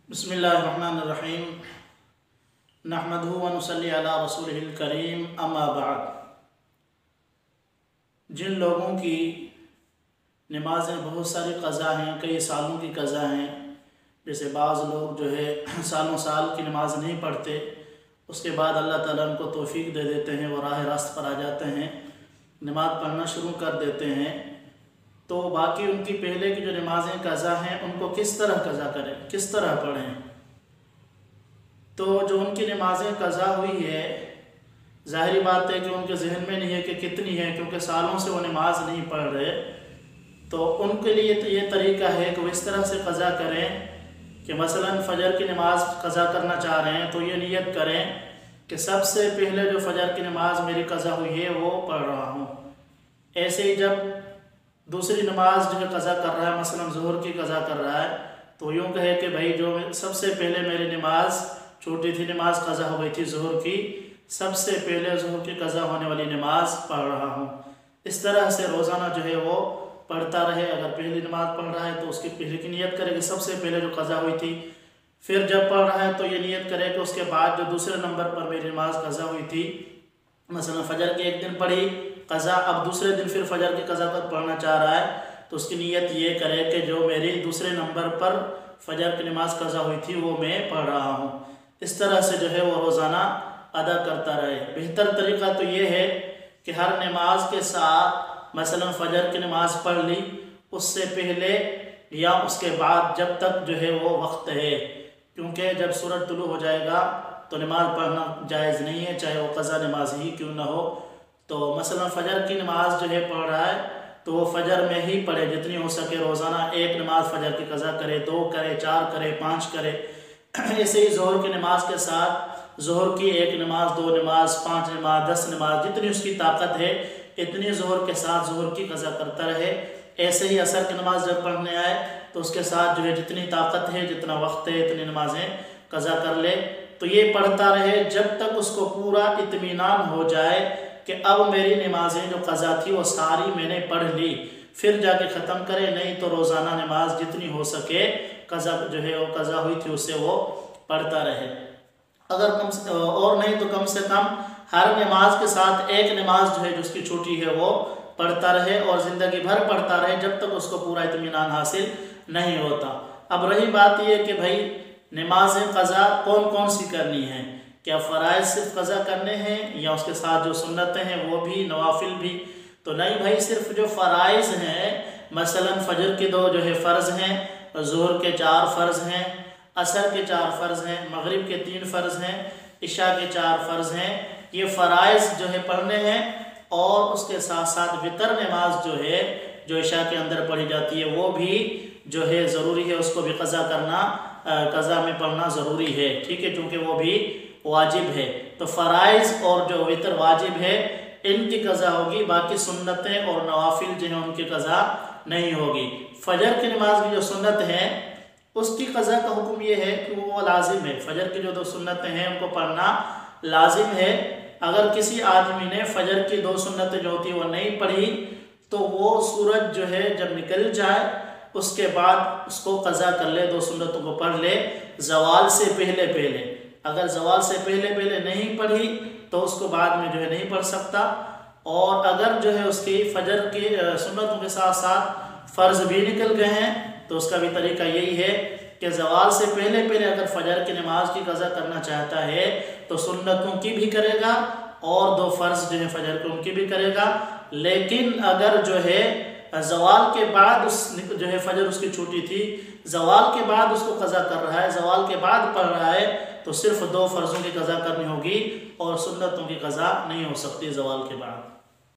बिस्मिल्लाहिर्रहमानिर्रहीम नहमदुहु व नुसल्ली अला रसूलिहिल करीम अम्मा बाद। जिन लोगों की नमाज़ें बहुत सारी क़ज़ा हैं, कई सालों की क़ज़ा हैं, जैसे बाज़ लोग जो है सालों साल की नमाज़ नहीं पढ़ते, उसके बाद अल्लाह ताला उनको तौफ़ीक दे देते हैं, वो राह रास्त पर आ जाते हैं, नमाज़ पढ़ना शुरू कर देते हैं। तो बाकी उनकी पहले की जो नमाज़ें क़ज़ा हैं उनको किस तरह क़ज़ा करें, किस तरह पढ़ें। तो जो उनकी नमाज़ें क़ज़ा हुई है, ज़ाहिरी बात है कि उनके जहन में नहीं है कि कितनी है, क्योंकि सालों से वो नमाज नहीं पढ़ रहे। तो उनके लिए तो ये तरीका है कि वो इस तरह से क़ज़ा करें कि मसलन फ़जर की नमाज़ क़ज़ा करना चाह रहे हैं तो ये नियत करें कि सबसे पहले जो फ़जर की नमाज़ मेरी क़ज़ा हुई है वो पढ़ रहा हूँ। ऐसे ही जब दूसरी नमाज जो है क़ज़ा कर रहा है, मसलन ज़ोहर की क़ज़ा कर रहा है, तो यूँ कहे कि भाई जो सबसे पहले मेरी नमाज छोटी थी, नमाज क़ज़ा हो गई थी ज़ोहर की, सबसे पहले ज़ोहर की क़ज़ा होने वाली नमाज पढ़ रहा हूँ। इस तरह से रोज़ाना जो है वो पढ़ता रहे। अगर पहली नमाज पढ़ रहा है तो उसकी पहले की नियत करे कि सबसे पहले जो क़ज़ा हुई थी, फिर जब पढ़ रहा है तो ये नियत करे कि उसके बाद जो दूसरे नंबर पर मेरी नमाज क़ज़ा हुई थी, मसलन फ़जर की एक दिन पढ़ी क़ज़ा, अब दूसरे दिन फिर फ़जर की क़ज़ा तक पढ़ना चाह रहा है, तो उसकी नियत ये करे कि जो मेरी दूसरे नंबर पर फ़जर की नमाज क़ज़ा हुई थी वो मैं पढ़ रहा हूँ। इस तरह से जो है वो रोज़ाना अदा करता रहे। बेहतर तरीक़ा तो ये है कि हर नमाज के साथ मसलन फ़जर की नमाज पढ़ ली, उससे पहले या उसके बाद जब तक जो है वो वक्त है, क्योंकि जब सूरज तुलू हो जाएगा तो नमाज पढ़ना जायज़ नहीं है, चाहे वो क़ज़ा नमाज ही क्यों ना हो। तो मसलन फ़जर की नमाज जो है पढ़ रहा है तो वो फ़जर में ही पढ़े, जितनी हो सके रोज़ाना एक नमाज फ़जर की क़ज़ा करे, 2 करे, 4 करे, 5 करे। ऐसे ही ज़ोहर की नमाज के साथ ज़ोहर की एक नमाज, 2 नमाज, 5 नमाज, 10 नमाज, जितनी उसकी ताकत है इतनी ज़ोहर के साथ ज़ोहर की क़ज़ा करता रहे। ऐसे ही असर की नमाज जब पढ़ने आए तो उसके साथ जो है जितनी ताकत है, जितना वक्त है, इतनी नमाज़ें क़ज़ा कर ले। तो ये पढ़ता रहे जब तक उसको पूरा इत्मीनान हो जाए कि अब मेरी नमाज़ें जो क़ज़ा थी वो सारी मैंने पढ़ ली, फिर जाके ख़त्म करे। नहीं तो रोज़ाना नमाज जितनी हो सके क़ज़ा जो है वो क़ज़ा हुई थी उससे वो पढ़ता रहे। अगर कम से और नहीं तो कम से कम हर नमाज के साथ एक नमाज जो है जो उसकी छूटी है वो पढ़ता रहे और ज़िंदगी भर पढ़ता रहे जब तक उसको पूरा इत्मीनान हासिल नहीं होता। अब रही बात ये कि भाई नमाज़ क़ज़ा कौन कौन सी करनी है, क्या फ़राइज़ सिर्फ क़ज़ा करने हैं या उसके साथ जो सुन्नतें हैं वो भी, नवाफिल भी? तो नहीं भाई, सिर्फ जो फ़राइज़ हैं, मसलन फ़जर के 2 जो है फ़र्ज़ हैं, ज़ोहर के 4 फ़र्ज़ हैं, असर के 4 फ़र्ज़ हैं, मग़रिब के 3 फ़र्ज़ हैं, इशा के 4 फ़र्ज़ हैं, ये फ़राइज़ जो है पढ़ने हैं। और उसके साथ साथ वितर नमाज जो है जो इशा के अंदर पढ़ी जाती है वो भी जो है ज़रूरी है, उसको भी क़ज़ा करना, क़ज़ा में पढ़ना ज़रूरी है, ठीक है, क्योंकि वो भी वाजिब है। तो फ़राइज़ और जो वितर वाजिब है इनकी क़ज़ा होगी, बाकी सुन्नतें और नवाफिल जो हैं उनकी क़ज़ा नहीं होगी। फ़जर की नमाज की जो सुन्नत है उसकी क़ज़ा का हुक्म ये है कि वो लाजिम है। फ़जर की जो 2 सुन्नतें हैं उनको पढ़ना लाजिम है। अगर किसी आदमी ने फ़जर की 2 सुन्नतें जो होती है वो नहीं पढ़ी तो वो सूरज जो है जब निकल जाए उसके बाद उसको क़ज़ा कर ले, 2 सुन्नतों को पढ़ ले ज़वाल से पहले पहले। अगर ज़वाल से पहले पहले नहीं पढ़ी तो उसको बाद में जो है नहीं पढ़ सकता। और अगर जो है उसकी फ़जर की सुन्नतों के साथ साथ फ़र्ज़ भी निकल गए हैं तो उसका भी तरीका यही है कि ज़वाल से पहले पहले अगर फ़जर की नमाज की क़ज़ा करना चाहता है तो सुन्नतों की भी करेगा और 2 फ़र्ज़ जो है फ़जर के उनकी भी करेगा। लेकिन अगर जो है ज़वाल के बाद उस जो है फ़जर उसकी छूटी थी, ज़वाल के बाद उसको क़ज़ा कर रहा है, ज़वाल के बाद पढ़ रहा है, तो सिर्फ 2 फ़र्ज़ों की क़ज़ा करनी होगी और सुन्नतों की क़ज़ा नहीं हो सकती ज़वाल के बाद।